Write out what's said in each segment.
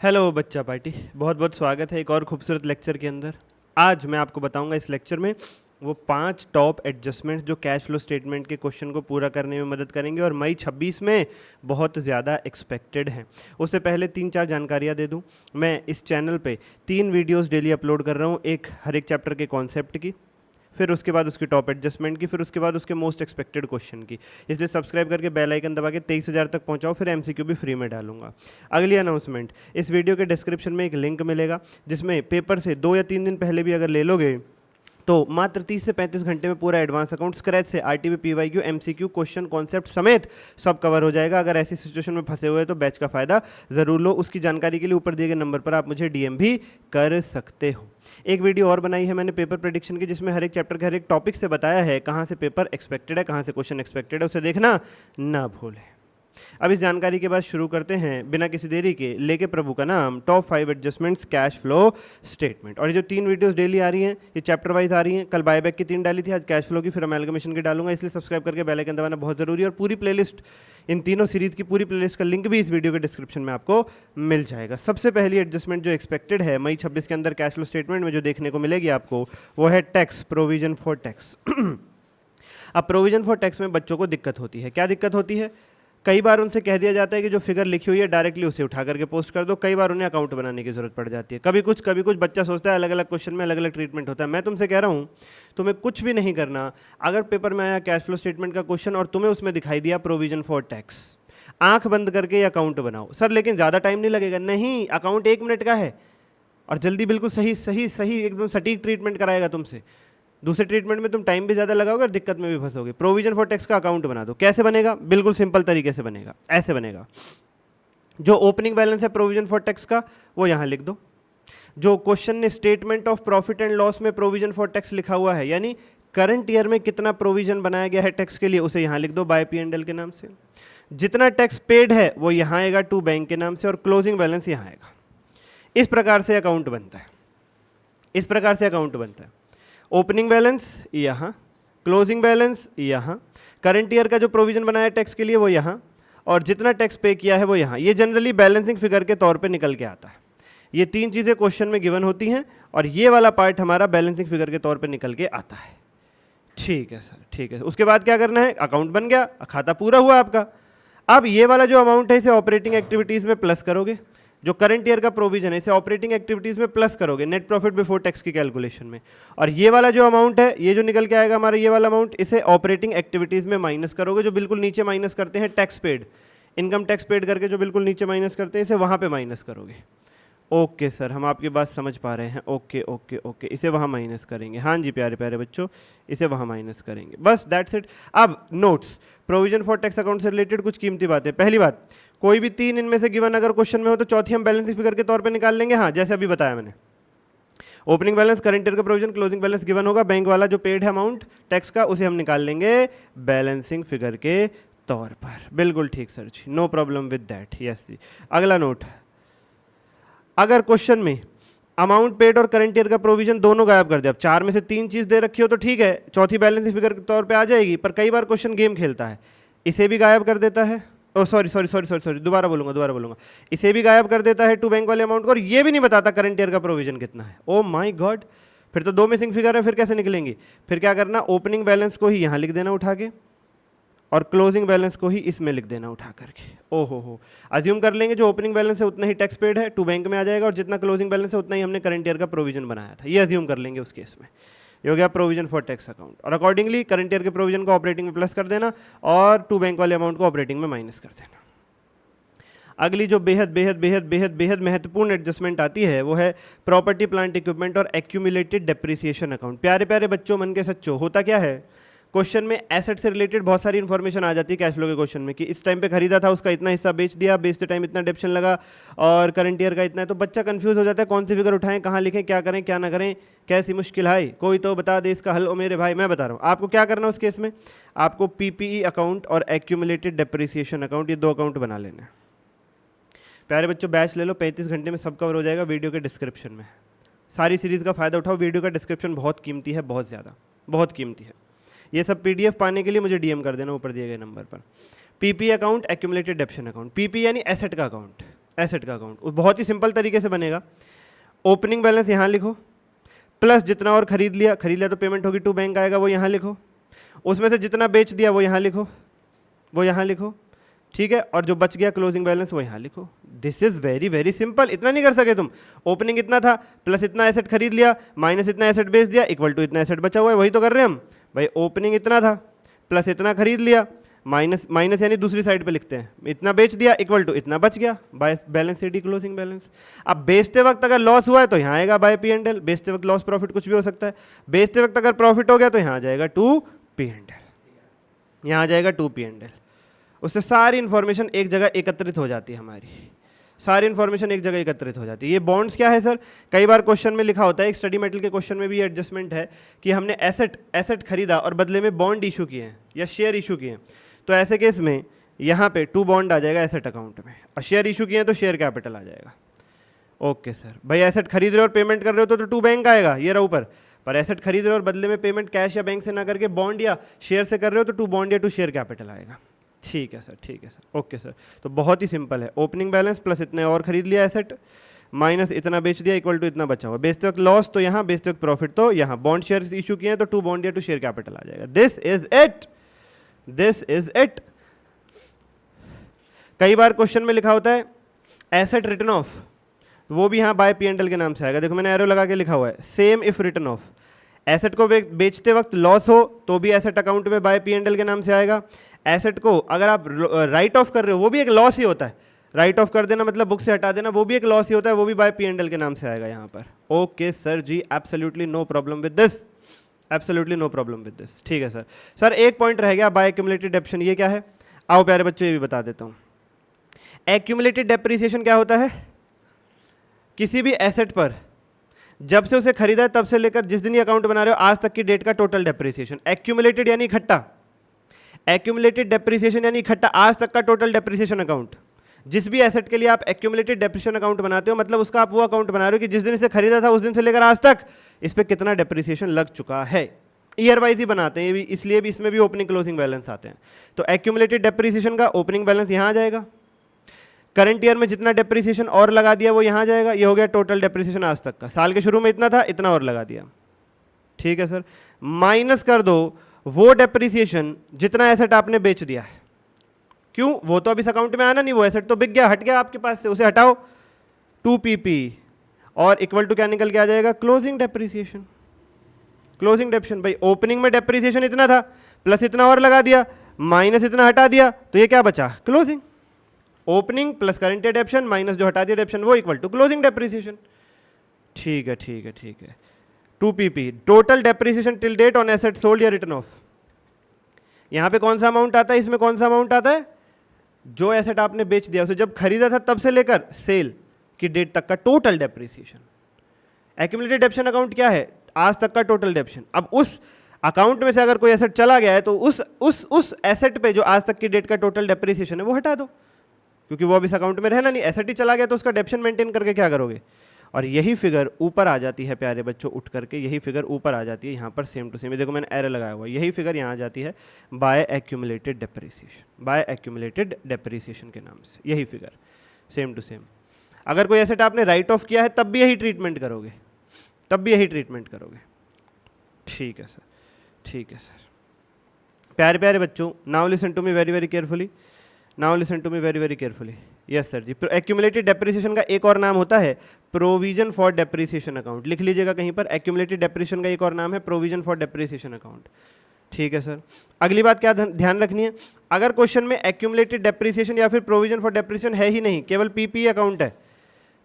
Hello बच्चा party, बहुत बहुत स्वागत है एक और खूबसूरत लेक्चर के अंदर। आज मैं आपको बताऊंगा इस लेक्चर में वो 5 टॉप एडजस्टमेंट्स जो कैश फ्लो स्टेटमेंट के क्वेश्चन को पूरा करने में मदद करेंगे और मई 26 में बहुत ज़्यादा एक्सपेक्टेड हैं। उससे पहले 3-4 जानकारियाँ दे दूं। मैं इस चैनल पे 3 वीडियोस डेली अपलोड कर रहा हूँ, एक हर एक चैप्टर के कॉन्सेप्ट की, फिर उसके बाद उसकी टॉप एडजस्टमेंट की, फिर उसके बाद उसके मोस्ट एक्सपेक्टेड क्वेश्चन की। इसलिए सब्सक्राइब करके बेल आइकन दबा के 23,000 तक पहुंचाओ, फिर एमसीक्यू भी फ्री में डालूंगा। अगली अनाउंसमेंट, इस वीडियो के डिस्क्रिप्शन में एक लिंक मिलेगा जिसमें पेपर से 2 या 3 दिन पहले भी अगर ले लोगे तो मात्र 30 से 35 घंटे में पूरा एडवांस अकाउंट स्क्रैच से RTP, PYQ, MCQ, question, concept समेत सब कवर हो जाएगा। अगर ऐसी सिचुएशन में फंसे हुए हैं तो बैच का फायदा जरूर लो। उसकी जानकारी के लिए ऊपर दिए गए नंबर पर आप मुझे डीएम भी कर सकते हो। एक वीडियो और बनाई है मैंने पेपर प्रेडिक्शन की, जिसमें हर एक चैप्टर के हर एक टॉपिक से बताया है कहाँ से पेपर एक्सपेक्टेड है, कहाँ से क्वेश्चन एक्सपेक्टेड है, उसे देखना ना भूलें। अब इस जानकारी के बाद शुरू करते हैं बिना किसी देरी के, लेके प्रभु का नाम, top 5 adjustments cash flow statement. और ये जो 3 वीडियोस डेली आ रही हैं ये चैप्टर वाइज आ रही हैं। कल बायबैक की 3 डाली थी, आज कैश फ्लो की, फिर अमेलगमेशन की डालूंगा, इसलिए सब्सक्राइब करके बेल आइकन दबाना बहुत जरूरी है। और पूरी प्लेलिस्ट, इन तीनों सीरीज की पूरी प्लेलिस्ट का लिंक भी इस वीडियो के डिस्क्रिप्शन में आपको मिल जाएगा। सबसे पहली एडजस्टमेंट जो एक्सपेक्टेड है मई 26 के अंदर कैश फ्लो स्टेटमेंट में जो देखने को मिलेगी आपको, वो है टैक्स, प्रोविजन फॉर टैक्स। अब प्रोविजन फॉर टैक्स में बच्चों को दिक्कत होती है। क्या दिक्कत होती है? कई बार उनसे कह दिया जाता है कि जो फिगर लिखी हुई है डायरेक्टली उसे उठा करके पोस्ट कर दो। कई बार उन्हें अकाउंट बनाने की जरूरत पड़ जाती है। कभी कुछ बच्चा सोचता है अलग अलग क्वेश्चन में अलग अलग ट्रीटमेंट होता है। मैं तुमसे कह रहा हूँ तुम्हें कुछ भी नहीं करना। अगर पेपर में आया कैश फ्लो स्टेटमेंट का क्वेश्चन और तुम्हें उसमें दिखाई दिया प्रोविजन फॉर टैक्स, आंख बंद करके ये अकाउंट बनाओ। सर लेकिन ज़्यादा टाइम नहीं लगेगा। नहीं, अकाउंट 1 मिनट का है और जल्दी बिल्कुल सही सही सही एकदम सटीक ट्रीटमेंट कराएगा तुमसे। दूसरे ट्रीटमेंट में तुम टाइम भी ज़्यादा लगाओगे और दिक्कत में भी फंसोगे। प्रोविजन फॉर टैक्स का अकाउंट बना दो। कैसे बनेगा? बिल्कुल सिंपल तरीके से बनेगा। ऐसे बनेगा, जो ओपनिंग बैलेंस है प्रोविजन फॉर टैक्स का वो यहाँ लिख दो। जो क्वेश्चन ने statement of profit and loss में प्रोविजन फॉर टैक्स लिखा हुआ है, यानी करंट ईयर में कितना प्रोविजन बनाया गया है टैक्स के लिए, उसे यहाँ लिख दो बाय P&L के नाम से। जितना टैक्स पेड है वो यहाँ आएगा टू बैंक के नाम से, और क्लोजिंग बैलेंस यहाँ आएगा। इस प्रकार से अकाउंट बनता है। इस प्रकार से अकाउंट बनता है। ओपनिंग बैलेंस यहाँ, क्लोजिंग बैलेंस यहाँ, करंट ईयर का जो प्रोविजन बनाया टैक्स के लिए वो यहाँ, और जितना टैक्स पे किया है वो यहाँ। ये जनरली बैलेंसिंग फिगर के तौर पे निकल के आता है। ये 3 चीज़ें क्वेश्चन में गिवन होती हैं और ये वाला पार्ट हमारा बैलेंसिंग फिगर के तौर पे निकल के आता है। ठीक है सर, ठीक है। उसके बाद क्या करना है? अकाउंट बन गया, खाता पूरा हुआ आपका। अब ये वाला जो अमाउंट है इसे ऑपरेटिंग एक्टिविटीज़ में प्लस करोगे। जो करंट ईयर का प्रोविजन है इसे ऑपरेटिंग एक्टिविटीज में प्लस करोगे नेट प्रॉफिट बिफोर टैक्स की कैलकुलेशन में। और ये वाला जो अमाउंट है, ये जो निकल के आएगा हमारा ये वाला अमाउंट, इसे ऑपरेटिंग एक्टिविटीज में माइनस करोगे। जो बिल्कुल नीचे माइनस करते हैं tax paid, income tax paid करके जो बिल्कुल नीचे माइनस करते हैं, इसे वहाँ पे माइनस करोगे। ओके सर, हम आपकी बात समझ पा रहे हैं। ओके ओके ओके, इसे वहाँ माइनस करेंगे। हाँ जी प्यारे प्यारे बच्चों, इसे वहाँ माइनस करेंगे। बस दैट्स इट। अब notes, provision for tax account से रिलेटेड कुछ कीमती बातें। पहली बात, कोई भी 3 इनमें से गिवन अगर क्वेश्चन में हो तो चौथी हम बैलेंसिंग फिगर के तौर पे निकाल लेंगे। हाँ, जैसे अभी बताया मैंने, ओपनिंग बैलेंस, करंट ईयर का प्रोविजन, क्लोजिंग बैलेंस गिवन होगा। बैंक वाला जो पेड है अमाउंट टैक्स का, उसे हम निकाल लेंगे बैलेंसिंग फिगर के तौर पर। बिल्कुल ठीक सर जी, no problem with that. Yes जी। अगला नोट, अगर क्वेश्चन में अमाउंट पेड और करंट ईयर का प्रोविजन दोनों गायब कर दे, अब 4 में से 3 चीज दे रखी हो तो ठीक है, चौथी बैलेंसिंग फिगर के तौर पे आ जाएगी। पर कई बार क्वेश्चन गेम खेलता है, इसे भी गायब कर देता है। ओ सॉरी, दोबारा बोलूंगा। इसे भी गायब कर देता है टू बैंक वाले अमाउंट को, और ये भी नहीं बताता करंट ईयर का प्रोविजन कितना है। ओ माय गॉड, फिर तो 2 मिसिंग फिगर है, फिर कैसे निकलेंगी? फिर क्या करना, ओपनिंग बैलेंस को ही यहाँ लिख देना उठा के, और क्लोजिंग बैलेंस को ही इसमें लिख देना उठा करके। हो अज्यूम कर लेंगे जो ओपनिंग बैलेंस है उतना ही टैक्स पेड है, टू बैंक में आ जाएगा, और जितना क्लोजिंग बैलेंस है उतना ही हमने करंट ईयर का प्रोविजन बनाया था। ये अज्यूम कर लेंगे उस केस में। ये हो गया प्रोविजन फॉर टैक्स अकाउंट, और अकॉर्डिंगली करंट ईयर के प्रोविजन को ऑपरेटिंग में प्लस कर देना और टू बैंक वाले अमाउंट को ऑपरेटिंग में माइनस कर देना। अगली जो बेहद बेहद बेहद बेहद बेहद महत्वपूर्ण एडजस्टमेंट आती है वो है प्रॉपर्टी, प्लांट, इक्विपमेंट और एक्यूमुलेटेड डेप्रिसिएशन अकाउंट। प्यारे प्यारे बच्चों, मन के सच्चों, होता क्या है, क्वेश्चन में एसेट से रिलेटेड बहुत सारी इन्फॉर्मेशन आ जाती है कैश फ्लो के क्वेश्चन में, कि इस टाइम पे खरीदा था, उसका इतना हिस्सा बेच दिया, बेचते टाइम इतना डेप्शन लगा, और करंट ईयर का इतना है। तो बच्चा कंफ्यूज हो जाता है, कौन सी फिगर उठाएं, कहाँ लिखें, क्या करें क्या ना करें, कैसी मुश्किल है, कोई तो बता दे इसका हल। ओ मेरे भाई, मैं बता रहा हूँ आपको क्या करना है उस केस में। आपको पीपीई अकाउंट और एक्यूमुलेटेड डेप्रिसिएशन अकाउंट, ये 2 अकाउंट बना लेना है। प्यारे बच्चों, बैच ले लो, 35 घंटे में सब कवर हो जाएगा। वीडियो के डिस्क्रिप्शन में सारी सीरीज़ का फ़ायदा उठाओ। वीडियो का डिस्क्रिप्शन बहुत कीमती है, बहुत ज़्यादा, बहुत कीमती है। ये सब पीडीएफ पाने के लिए मुझे डीएम कर देना ऊपर दिए गए नंबर पर। PP account, accumulated डेप्शन account. PP यानी एसेट का अकाउंट, एसेट का अकाउंट। बहुत ही सिंपल तरीके से बनेगा। ओपनिंग बैलेंस यहाँ लिखो, प्लस जितना और खरीद लिया तो पेमेंट होगी टू बैंक आएगा, वो यहाँ लिखो, उसमें से जितना बेच दिया वो यहाँ लिखो, ठीक है, और जो बच गया क्लोजिंग बैलेंस वो यहाँ लिखो। This is very very simple. इतना नहीं कर सके तुम? ओपनिंग इतना था, प्लस इतना एसेट खरीद लिया, माइनस इतना एसेट बेच दिया, इक्वल टू इतना एसेट बचा हुआ है, वही तो कर रहे हैं हम भाई। ओपनिंग इतना था, प्लस इतना खरीद लिया, माइनस यानी दूसरी साइड पे लिखते हैं, इतना बेच दिया, इक्वल टू इतना बच गया, by balance sheet closing balance. अब बेचते वक्त अगर लॉस हुआ है तो यहाँ आएगा बाय P&L, बेचते वक्त लॉस प्रॉफिट कुछ भी हो सकता है। बेचते वक्त अगर प्रॉफिट हो गया तो यहाँ आ जाएगा टू P&L, यहाँ आ जाएगा टू P&L। उससे सारी इन्फॉर्मेशन एक जगह एकत्रित हो जाती है, हमारी सारी इन्फॉर्मेशन एक जगह एकत्रित हो जाती है। ये बॉन्ड्स क्या है सर? कई बार क्वेश्चन में लिखा होता है, एक स्टडी मेटल के क्वेश्चन में भी एडजस्टमेंट है कि हमने एसेट खरीदा और बदले में बॉन्ड इशू किए हैं या शेयर इशू किए हैं, तो ऐसे केस में यहाँ पे टू बॉन्ड आ जाएगा एसेट अकाउंट में, और शेयर इशू किए हैं तो शेयर कैपिटल आ जाएगा। ओके सर, भाई एसेट खरीद रहे हो और पेमेंट कर रहे हो तो टू बैंक आएगा, ये रहा ऊपर। पर एसेट खरीद रहे हो और बदले में पेमेंट कैश या बैंक से ना करके बॉन्ड या शेयर से कर रहे हो तो टू बॉन्ड या टू शेयर कैपिटल आएगा। ठीक है सर, ओके सर। तो बहुत ही सिंपल है, ओपनिंग बैलेंस प्लस इतने और खरीद लिया एसेट, माइनस इतना बेच दिया, इक्वल टू इतना बचा हुआ। बेचते वक्त लॉस तो यहाँ, बेचते वक्त प्रॉफिट तो यहाँ। बॉन्ड शेयर इशू किए हैं तो टू बॉन्ड या टू शेयर कैपिटल आ जाएगा। This is it. कई बार क्वेश्चन में लिखा होता है एसेट रिटन ऑफ, वो भी यहाँ बाय P&L के नाम से आएगा। देखो मैंने एरो लगा के लिखा हुआ है, same if written off. Asset को बेचते वक्त लॉस हो तो भी एसेट अकाउंट में बाय P&L के नाम से आएगा। एसेट को अगर आप राइट ऑफ कर रहे हो वो भी एक लॉस ही होता है, राइट ऑफ कर देना मतलब बुक से हटा देना, वो भी एक लॉस ही होता है, वो भी बाय P&L के नाम से आएगा यहाँ पर। Okay sir ji, absolutely no problem with this, absolutely no problem with this. ठीक है सर। सर एक पॉइंट रह गया, बाय एक्यूमुलेटेड डेप्रिसिएशन, ये क्या है? आओ प्यारे बच्चों ये भी बता देता हूँ। एक्यूमुलेटेड डेप्रिसिएशन क्या होता है? किसी भी एसेट पर जब से उसे खरीदा है तब से लेकर जिस दिन ये अकाउंट बना रहे हो आज तक की डेट का टोटल डेप्रिसिएशन। एक्यूमुलेटेड यानी इकट्ठा, एक्यूमुलेटेड डेप्रिसिएशन यानी इकट्ठा आज तक का टोटल डेप्रिसिएशन अकाउंट। जिस भी एसेट के लिए आप एक्यूमुलेटेड डेप्रिसिएशन अकाउंट बनाते हो, मतलब उसका आप वो अकाउंट बना रहे हो कि जिस दिन इसे खरीदा था उस दिन से लेकर आज तक इस पे कितना डेप्रिसिएशन लग चुका है। ईयर वाइज ही बनाते हैं ये भी, इसलिए भी इसमें भी ओपनिंग क्लोजिंग बैलेंस आते हैं। तो एक्यूमुलेटेड डेप्रिसिएशन का ओपनिंग बैलेंस यहाँ आ जाएगा, करंट ईयर में जितना डेप्रिसिएशन और लगा दिया वो यहाँ जाएगा, ये हो गया टोटल डेप्रिसिएशन आज तक का। साल के शुरू में इतना था, इतना और लगा दिया। ठीक है सर। माइनस कर दो वो डेप्रिसिएशन जितना एसेट आपने बेच दिया है। क्यों? वो तो अब इस अकाउंट में आना नहीं, वो एसेट तो बिक गया, हट गया आपके पास से, उसे हटाओ, 2PP और इक्वल टू क्या निकल के आ जाएगा? Closing depreciation. क्लोजिंग डेप्रिसिएशन भाई, ओपनिंग में डेप्रिसिएशन इतना था, प्लस इतना और लगा दिया, माइनस इतना हटा दिया, तो ये क्या बचा? Closing. Opening plus current year depreciation minus जो हटा दिया डेप्रिसिएशन वो इक्वल टू क्लोजिंग डेप्रिसिएशन। ठीक है। 2PP total depreciation till date on asset sold या रिटन ऑफ। यहां पे कौन सा अमाउंट आता है? इसमें कौन सा अमाउंट आता है? जो एसेट आपने बेच दिया, उसे जब खरीदा था तब से लेकर सेल की डेट तक का total depreciation. Accumulated depreciation account क्या है? आज तक का टोटल डेप्रिसिएशन। अब उस अकाउंट में से अगर कोई एसेट चला गया है तो उस एसेट पे जो आज तक की डेट का टोटल डेप्रिसिएशन है वो हटा दो, क्योंकि वो अब इस अकाउंट में रहना नहीं। एसेट ही चला गया तो उसका डेप्रिसिएशन मेंटेन करके क्या करोगे? और यही फिगर ऊपर आ जाती है प्यारे बच्चों, उठ करके यही फिगर ऊपर आ जाती है यहाँ पर सेम टू सेम। देखो मैंने एरर लगाया हुआ है, यही फिगर यहाँ आ जाती है by accumulated depreciation, by accumulated depreciation के नाम से, यही फिगर सेम टू सेम। अगर कोई एसेट आपने राइट ऑफ किया है तब भी यही ट्रीटमेंट करोगे, तब भी यही ट्रीटमेंट करोगे। ठीक है सर, ठीक है सर। प्यारे प्यारे बच्चों, now listen to me very very carefully, now listen to me very very carefully. Yes sir ji. Accumulated depreciation का एक और नाम होता है प्रोविजन फॉर डेप्रिसिएशन अकाउंट। लिख लीजिएगा कहीं पर, एक्यूमुलेटेड डेप्रिसिएशन का एक और नाम है प्रोविजन फॉर डेप्रिसिएशन अकाउंट। ठीक है सर। अगली बात क्या ध्यान रखनी है, अगर क्वेश्चन में एक्यूमुलेटेड डेप्रिसिएशन या फिर प्रोविजन फॉर डेप्रिसिएशन है ही नहीं, केवल PP अकाउंट है,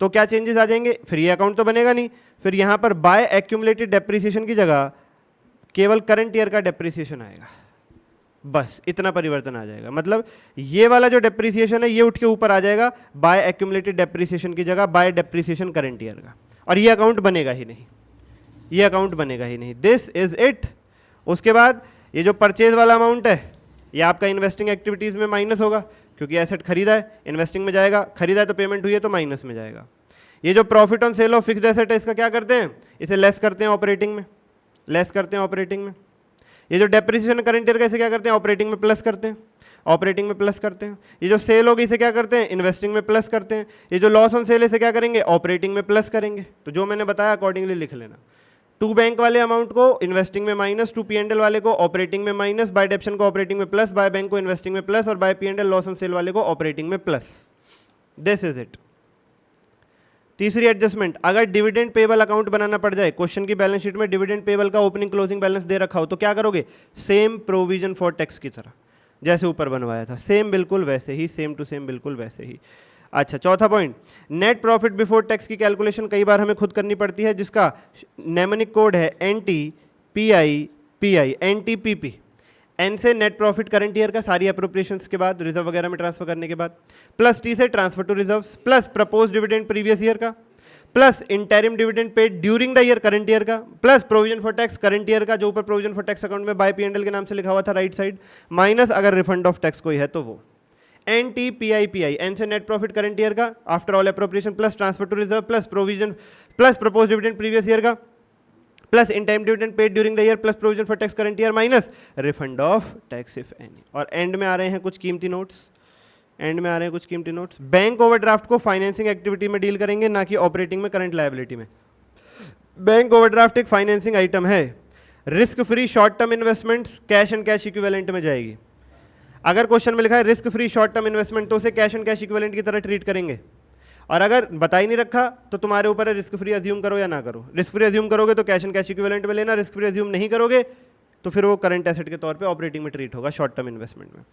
तो क्या चेंजेस आ जाएंगे? फिर ये अकाउंट तो बनेगा नहीं, फिर यहाँ पर बाय एक्यूमुलेटेड डेप्रिसिएशन की जगह केवल करंट ईयर का डेप्रिसिएशन आएगा, बस इतना परिवर्तन आ जाएगा। मतलब ये वाला जो डेप्रिसिएशन है ये उठ के ऊपर आ जाएगा बाय एक्यूमुलेटेड डेप्रिसिएशन की जगह बाय डेप्रिसिएशन करंट ईयर का, और ये अकाउंट बनेगा ही नहीं, ये अकाउंट बनेगा ही नहीं। This is it. उसके बाद ये जो परचेज वाला अमाउंट है ये आपका इन्वेस्टिंग एक्टिविटीज़ में माइनस होगा, क्योंकि एसेट खरीदा है, इन्वेस्टिंग में जाएगा, खरीदा है तो पेमेंट हुई है तो माइनस में जाएगा। ये जो profit on sale of fixed asset है इसका क्या करते हैं? इसे लेस करते हैं ऑपरेटिंग में, लेस करते हैं ऑपरेटिंग में। ये जो डेप्रिसिएशन करंट ईयर का इसे क्या करते हैं? ऑपरेटिंग में प्लस करते हैं। ऑपरेटिंग में प्लस करते हैं। ये जो सेल होगी इसे क्या करते हैं, इन्वेस्टिंग में प्लस करते हैं। ये जो लॉस ऑन सेल इसे क्या करेंगे, ऑपरेटिंग में प्लस करेंगे। तो जो मैंने बताया अकॉर्डिंगली लिख लेना। टू बैंक वाले अमाउंट को इन्वेस्टिंग में माइनस, टू P&L वाले को ऑपरेटिंग में माइनस, बाय डेप्शन को ऑपरेटिंग में प्लस, बाय बैंक को इन्वेस्टिंग में प्लस और by P&L loss on sale वाले को ऑपरेटिंग में प्लस। This is it. तीसरी एडजस्टमेंट, अगर डिविडेंड पेबल अकाउंट बनाना पड़ जाए, क्वेश्चन की बैलेंस शीट में डिविडेंड पेबल का ओपनिंग क्लोजिंग बैलेंस दे रखा हो, तो क्या करोगे, सेम प्रोविजन फॉर टैक्स की तरह जैसे ऊपर बनवाया था, सेम बिल्कुल वैसे ही, सेम टू सेम बिल्कुल वैसे ही। अच्छा, चौथा point, net profit before tax की कैलकुलेशन कई बार हमें खुद करनी पड़ती है, जिसका नेमनिक कोड है NTPI, NTPP। एन से नेट प्रॉफिट करंट ईयर का सारी अप्रोप्रिएशंस के बाद, रिजर्व वगैरह में ट्रांसफर करने के बाद, प्लस टी से transfer to reserves, plus propose dividend previous year का, plus interim dividend paid during the year current year का, plus provision for tax current year का जो ऊपर प्रोविजन फॉर टैक्स अकाउंट में बाय P&L के नाम से लिखा हुआ था राइट साइड, माइनस अगर रिफंड ऑफ टैक्स कोई है तो वो। NTPI, एन से नेट प्रॉफिट करंट ईयर का after all appropriation, plus transfer to reserve, plus provision, plus propose dividend previous year का, plus in time dividend paid during the year, plus provision for tax current year, minus refund of tax if any. और end में आ रहे हैं कुछ कीमती notes, and में आ रहे हैं कुछ कीमती नोट्स। बैंक ओवरड्राफ्ट को फाइनेंसिंग एक्टिविटी में डील करेंगे, ना कि ऑपरेटिंग में, करंट लायबिलिटी में। बैंक ओवरड्राफ्ट एक फाइनेंसिंग आइटम है। Risk free short term investments cash and cash equivalent में जाएगी। अगर क्वेश्चन में लिखा है risk free short term investment, तो उसे कैश एंड कैश इक्विवेलेंट की तरह ट्रीट करेंगे। और अगर बता ही नहीं रखा तो तुम्हारे ऊपर है, रिस्क फ्री अज्यूम करो या ना करो। रिस्क फ्री अज्यूम करोगे तो कैश एंड कैश इक्विवेलेंट में लेना, रिस्क फ्री अज्यूम नहीं करोगे तो फिर वो करंट एसेट के तौर पे ऑपरेटिंग में ट्रीट होगा शॉर्ट टर्म इन्वेस्टमेंट में।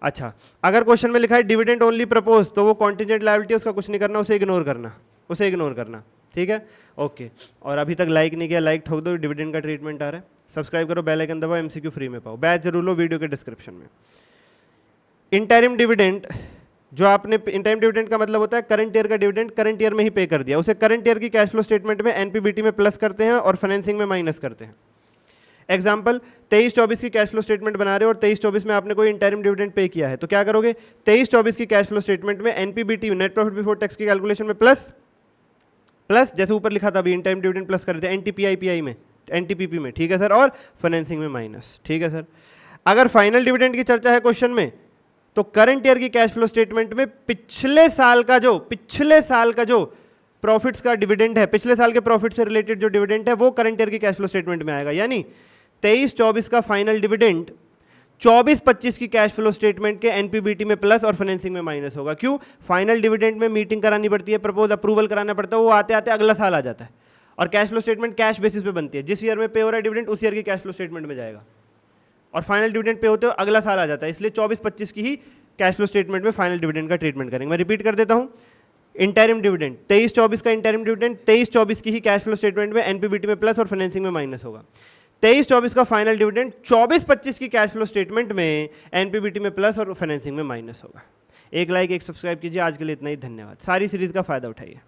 अच्छा, अगर क्वेश्चन में लिखा है डिविडेंड ओनली प्रपोज, तो वो कॉन्टिजेंट लायबिलिटी, उसका कुछ नहीं करना, उसे इग्नोर करना, ठीक है, ओके। और अभी तक लाइक नहीं किया, लाइक ठोक दो, डिविडेंड का ट्रीटमेंट आ रहा है। सब्सक्राइब करो, बेल आइकन दबाओ, MCQ फ्री में पाओ। बैच जरूर लो, वीडियो के डिस्क्रिप्शन में। इंटरिम डिविडेंड, जो आपने इंटरिम डिविडेंड का मतलब होता है करंट ईयर का डिविडेंड करंट ईयर में ही पे कर दिया, उसे करंट ईयर की कैश फ्लो स्टेटमेंट में NPBT में प्लस करते हैं और फाइनेंसिंग में माइनस करते हैं। एग्जाम्पल, 23-24 की कैश फ्लो स्टेटमेंट बना रहे हो और 23-24 में आपने कोई इंटरिम डिविडेंड पे किया है, तो क्या करोगे, 23-24 की कैश फ्लो स्टेटमेंट में NPBT net profit before tax की कैलकुलेशन में प्लस जैसे ऊपर लिखा था अभी, इंटरिम डिविडेंड प्लस कर देते NTPI में, NTPP में, ठीक है सर, और फाइनेंसिंग में माइनस, ठीक है सर। अगर फाइनल डिविडेंड की चर्चा है क्वेश्चन में, तो करंट ईयर की कैश फ्लो स्टेटमेंट में पिछले साल का जो प्रॉफिट्स का डिविडेंड है, पिछले साल के प्रॉफिट से रिलेटेड जो डिविडेंड है, वो करंट ईयर की कैश फ्लो स्टेटमेंट में आएगा। यानी 23-24 का फाइनल डिविडेंड 24-25 की कैश फ्लो स्टेटमेंट के NPBT में प्लस और फाइनेंसिंग में माइनस होगा। क्यों, फाइनल डिविडेंड में मीटिंग करानी पड़ती है, प्रपोज अप्रूवल कराना पड़ता है, वो आते आते अगला साल आ जाता है। और cash flow statement cash basis पे बनती है, जिस ईयर में पे हो रहा है डिविडेंड उस ईयर की कैश फ्लो स्टेटमेंट में जाएगा, और फाइनल डिविडेंड पे होते हो अगला साल आ जाता है। इसलिए 24-25 की ही कैश फ्लो स्टेटमेंट में फाइनल डिविडेंड का ट्रीटमेंट करेंगे। मैं रिपीट कर देता हूं, इंटरिम डिविडेंड 23-24 का इंटरिम डिविडेंड 23-24 की ही कैश फ्लो स्टेटमेंट में NPBT में प्लस और फाइनेंसिंग में माइनस होगा। 23-24 का फाइनल डिविडेंड 24-25 की कैश फ्लो स्टेटमेंट में NPBT में प्लस और फाइनेंसिंग में माइनस होगा। एक लाइक, एक सब्सक्राइब कीजिए। आज के लिए इतना ही, धन्यवाद। सारी सीरीज का फायदा उठाइए।